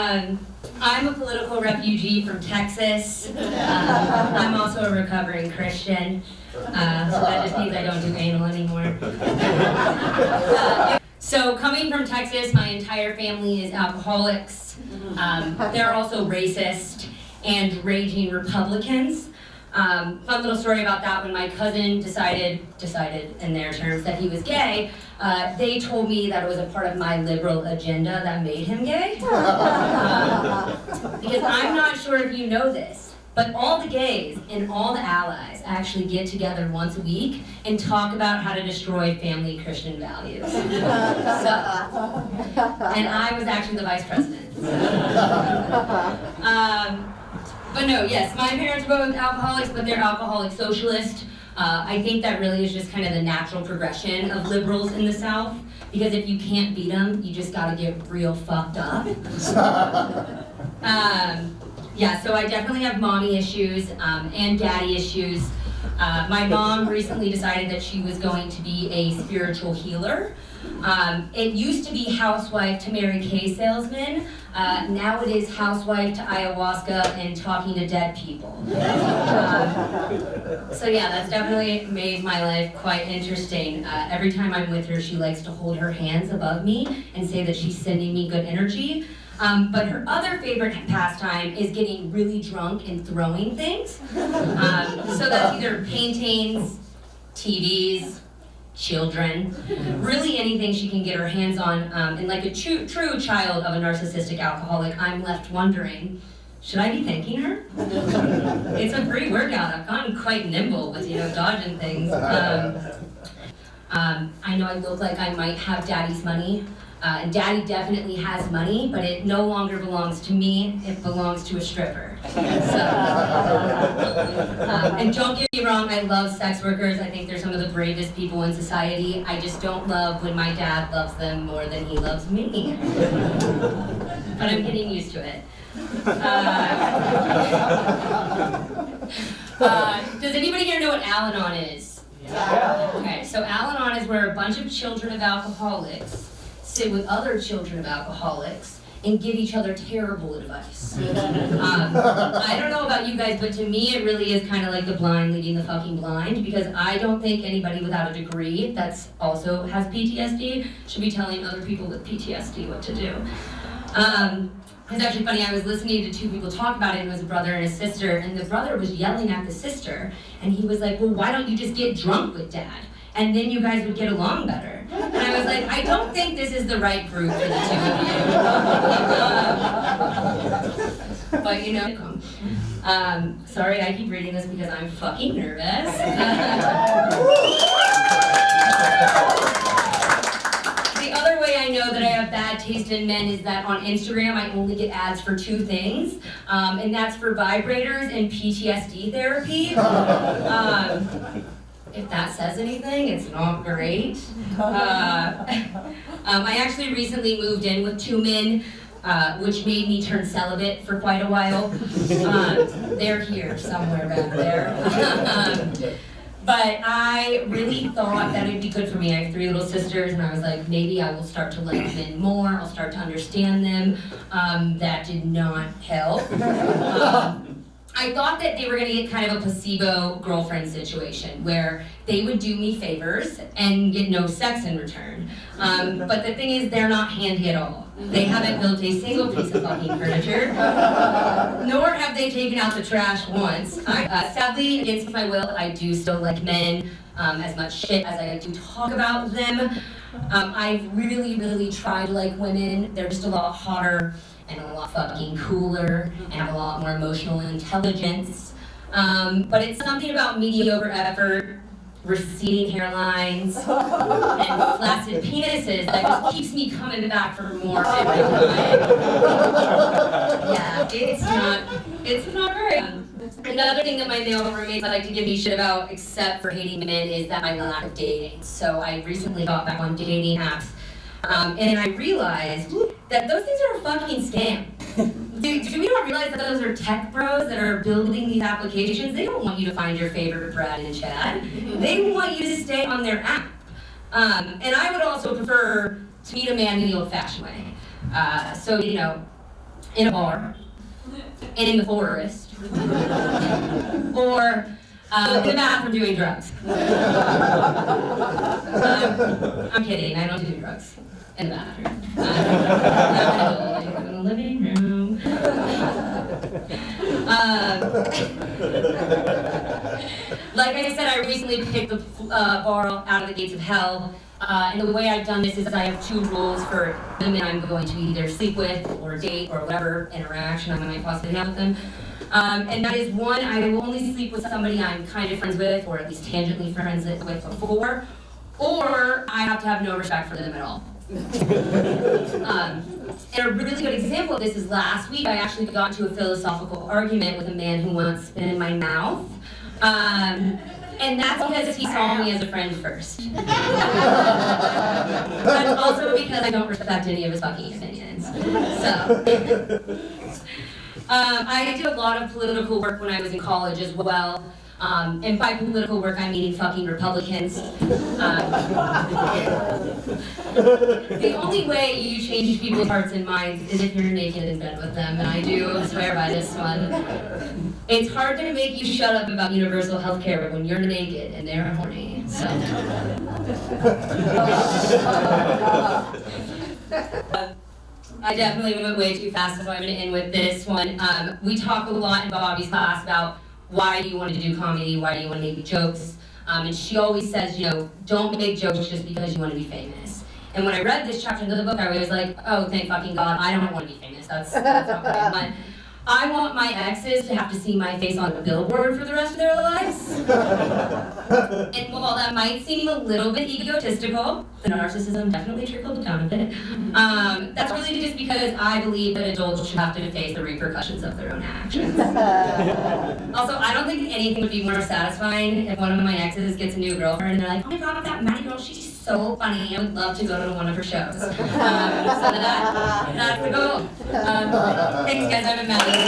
I'm a political refugee from Texas. I'm also a recovering Christian, so that just means I don't do anal anymore. So coming from Texas, my entire family is alcoholics. They're also racist and raging Republicans. Fun little story about that: when my cousin decided in their terms that he was gay, they told me that it was a part of my liberal agenda that made him gay. Because I'm not sure if you know this, but all the gays and all the allies actually get together once a week and talk about how to destroy family Christian values. And I was actually the vice president. But no, yes, my parents are both alcoholics, but they're alcoholic socialists. I think that really is just kind of the natural progression of liberals in the South, because if you can't beat them, you just gotta get real fucked up. Yeah, so I definitely have mommy issues and daddy issues. My mom recently decided that she was going to be a spiritual healer. It used to be housewife to Mary Kay salesman. Now it is housewife to ayahuasca and talking to dead people. So yeah, that's definitely made my life quite interesting. Every time I'm with her, she likes to hold her hands above me and say that she's sending me good energy. But her other favorite pastime is getting really drunk and throwing things. So that's either paintings, TVs, children, really anything she can get her hands on. And like a true child of a narcissistic alcoholic, I'm left wondering, should I be thanking her? It's a free workout. I've gotten quite nimble with, dodging things. I know I look like I might have daddy's money. And daddy definitely has money, but it no longer belongs to me, it belongs to a stripper. And don't get me wrong, I love sex workers. I think they're some of the bravest people in society. I just don't love when my dad loves them more than he loves me. But I'm getting used to it. Does anybody here know what Al-Anon is? Yeah. Okay, so Al-Anon is where a bunch of children of alcoholics sit with other children of alcoholics and give each other terrible advice. I don't know about you guys, but to me it really is kind of like the blind leading the fucking blind, because I don't think anybody without a degree that's also has PTSD should be telling other people with PTSD what to do. It's actually funny, I was listening to two people talk about it. It was a brother and a sister, and the brother was yelling at the sister, and he was like, well, why don't you just get drunk with dad? And then you guys would get along better. And I was like, I don't think this is the right group for the two of you. But sorry, I keep reading this because I'm fucking nervous. The other way I know that I have bad taste in men is that on Instagram I only get ads for two things, and that's for vibrators and PTSD therapy. If that says anything, it's not great. I actually recently moved in with two men, which made me turn celibate for quite a while. They're here somewhere back there. But I really thought that it'd be good for me. I have three little sisters, and I was like, maybe I will start to like men more. I'll start to understand them. That did not help. I thought that they were gonna get kind of a placebo girlfriend situation where they would do me favors and get no sex in return. But the thing is, they're not handy at all. They haven't built a single piece of fucking furniture, nor have they taken out the trash once. Sadly, against my will, I do still like men as much shit as I do talk about them. I've really tried to like women. They're just a lot hotter and a lot fucking cooler, and have a lot more emotional intelligence. But it's something about mediocre effort, receding hairlines, and flaccid penises that just keeps me coming back for more every time. Yeah, it's not great. Another thing that my male roommates like to give me shit about, except for hating men, is that my lack of dating. So I recently got back on dating apps, and I realized that those things are a fucking scam. Do we not realize that those are tech bros that are building these applications? They don't want you to find your favorite Brad and Chad. They want you to stay on their app. And I would also prefer to meet a man in the old-fashioned way. So, in a bar, and in the forest, or in the bathroom doing drugs. I'm kidding, I don't do drugs in the bathroom. I'm in the living room. Like I said, I recently picked the bar out of the gates of hell. And the way I've done this is I have 2 rules for women I'm going to either sleep with or date or whatever interaction I might possibly have with them. And that is 1, I will only sleep with somebody I'm kind of friends with or at least tangentially friends with before, or I have to have no respect for them at all. And a really good example of this is last week I actually got into a philosophical argument with a man who once spit in my mouth. And that's because he saw me as a friend first. That's also because I don't respect any of his fucking opinions. So, I did a lot of political work when I was in college as well. And by political work, I'm meeting fucking Republicans. The only way you change people's hearts and minds is if you're naked in bed with them, and I do swear by this one. It's hard to make you shut up about universal health care when you're naked and they're horny, so. I definitely went way too fast, so I'm going to end with this one. We talk a lot in Bobby's class about why do you want to do comedy, why do you want to make jokes, and she always says, don't make jokes just because you want to be famous. And when I read this chapter in the book, I was like, oh, thank fucking God, I don't want to be famous. That's not what I want. I want my exes to have to see my face on a billboard for the rest of their lives. And while that might seem a little bit egotistical, the narcissism definitely trickled down a bit. That's really just because I believe that adults should have to face the repercussions of their own actions. Also, I don't think anything would be more satisfying if one of my exes gets a new girlfriend and they're like, oh my God, that Madi girl, she's so funny. I would love to go to one of her shows. So that's the goal. Thanks guys, I'm Madi.